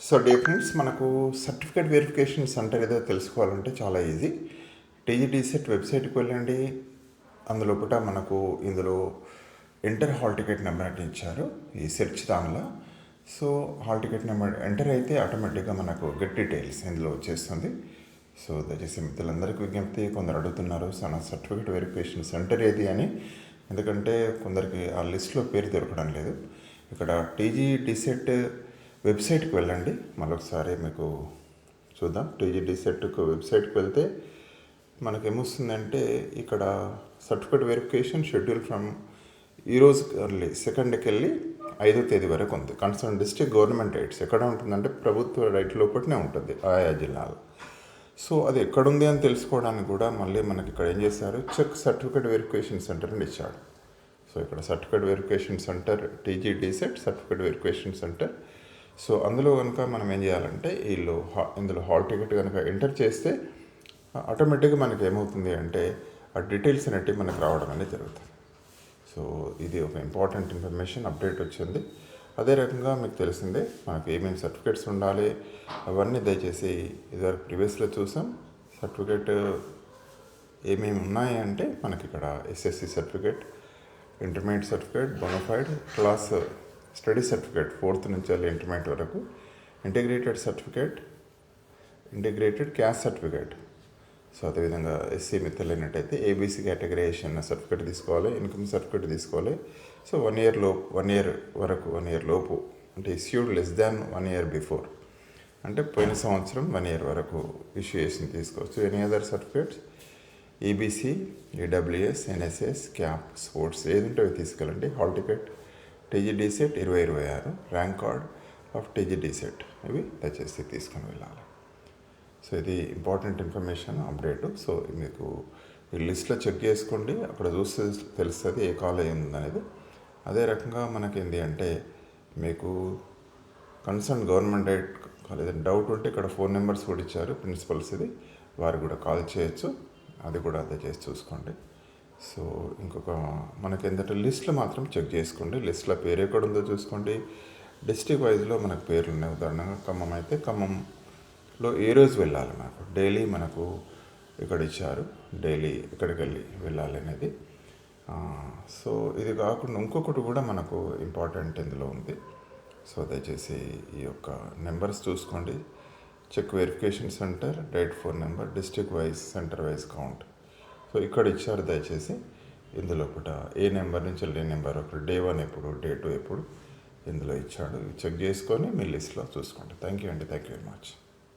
So dear friends, మనకు certificate verification centre ఏదో తెలుసుకోవాలంటే చాలా ఈజీ. టీజీడీసెట్ వెబ్సైట్కి వెళ్ళండి. అందులోపట మనకు ఇందులో ఎంటర్ హాల్ టికెట్ నెంబర్ అంటే ఇచ్చారు ఈ సెర్చ్ దానిలో. So hall ticket number enter అయితే ఆటోమేటిక్గా మనకు గెట్ డీటెయిల్స్ ఇందులో వచ్చేస్తుంది. సో దయచేసి మిత్రులందరికీ విజ్ఞప్తి, కొందరు అడుగుతున్నారు సార్ నా సర్టిఫికేట్ వెరిఫికేషన్ సెంటర్ ఏది అని. ఎందుకంటే కొందరికి ఆ లిస్ట్లో పేరు దొరకడం లేదు. ఇక్కడ టీజీడీసెట్ వెబ్సైట్కి వెళ్ళండి. మరొకసారి మీకు చూద్దాం. టీజీడీసెట్కు వెబ్సైట్కి వెళ్తే మనకేమొస్తుందంటే ఇక్కడ సర్టిఫికేట్ వెరిఫికేషన్ షెడ్యూల్ ఫ్రమ్ ఈరోజు సెకండ్కి వెళ్ళి 5వ తేదీ వరకు ఉంది. కన్సర్న్ డిస్ట్రిక్ట్ గవర్నమెంట్ రైట్స్ ఎక్కడ ఉంటుందంటే ప్రభుత్వ రైట్ లోపలనే ఉంటుంది ఆయా జిల్లాలో. సో అది ఎక్కడుంది అని తెలుసుకోవడానికి కూడా మళ్ళీ మనకి ఇక్కడ ఏం చేశారు, చెక్ సర్టిఫికేట్ వెరిఫికేషన్ సెంటర్ అని ఇచ్చాడు. సో ఇక్కడ certificate verification centre TGDCET certificate verification centre. So అందులో కనుక మనం ఏం చేయాలంటే ఇందులో హాల్ టికెట్ కనుక ఎంటర్ చేస్తే ఆటోమేటిక్గా మనకి ఏమవుతుంది అంటే ఆ డీటెయిల్స్ అనేవి మనకు రావడం అనేది జరుగుతుంది. సో ఇది ఒక ఇంపార్టెంట్ ఇన్ఫర్మేషన్ అప్డేట్ వచ్చింది. అదే రకంగా మీకు తెలిసిందే మనకు ఏమేమి సర్టిఫికేట్స్ ఉండాలి అవన్నీ దయచేసి ఇదివరకు ప్రీవియస్లో చూసాం. సర్టిఫికేట్ ఏమేమి ఉన్నాయి అంటే మనకి ఇక్కడ SSC certificate, intermediate certificate, bonafide class study certificate 4th నుంచి వెళ్ళి ఇంటర్మీడియట్ వరకు, integrated certificate, integrated caste certificate. So అదేవిధంగా ఎస్సీ మిత్రులైనట్టయితే ఏబీసీ కేటగరైజేషన్ సర్టిఫికేట్ తీసుకోవాలి, ఇన్కమ్ సర్టిఫికేట్ తీసుకోవాలి. సో 1 year వరకు 1 year లోపు అంటే issued less than 1 year before అంటే పోయిన సంవత్సరం 1 year వరకు ఇష్యూ చేసింది తీసుకోవచ్చు. Any other certificates EBC, EWS, NSS, CAP, sports ఏది ఉంటే అవి తీసుకెళ్ళండి. Hall ticket టీజీడీసెట్ 2026 rank card of టీజీడీసెట్ ఇవి దయచేసి తీసుకొని వెళ్ళాలి. సో ఇది ఇంపార్టెంట్ ఇన్ఫర్మేషన్ అప్డేట్. సో మీకు ఈ లిస్ట్లో చెక్ చేసుకోండి, అక్కడ చూస్తే తెలుస్తుంది ఏ కాలేజ్ ఉందనేది. అదే రకంగా మనకి ఏంటి అంటే మీకు concern government right college doubt ఉంటే ఇక్కడ ఫోన్ నెంబర్స్ కూడా ఇచ్చారు ప్రిన్సిపల్స్, ఇది వారు కూడా కాల్ చేయొచ్చు. అది కూడా దయచేసి చూసుకోండి. సో ఇంకొక మనకి ఏంటంటే లిస్ట్లో మాత్రం చెక్ చేసుకోండి, లిస్ట్లో పేరు ఎక్కడ ఉందో చూసుకోండి. డిస్ట్రిక్ట్ వైజ్లో మనకు పేర్లు ఉన్నాయి. ఉదాహరణగా ఖమ్మం అయితే ఖమ్మంలో ఏ రోజు వెళ్ళాలి, మనకు డైలీ మనకు ఇక్కడ ఇచ్చారు, డైలీ ఎక్కడికి వెళ్ళాలి అనేది. సో ఇది కాకుండా ఇంకొకటి కూడా మనకు ఇంపార్టెంట్ ఇందులో ఉంది. సో దయచేసి ఈ యొక్క నెంబర్స్ చూసుకోండి. Check verification centre, date phone number, district wise, centre wise count. So ఇక్కడ ఇచ్చారు. దయచేసి ఇందులో కూడా ఏ నెంబర్ నుంచి ఏ నెంబర్ ఒకటి డే 1 ఎప్పుడు, డే 2 ఎప్పుడు ఇందులో ఇచ్చాడు. చెక్ చేసుకొని మీ లిస్ట్లో చూసుకోండి. థ్యాంక్ యూ అండి. Thank you very much.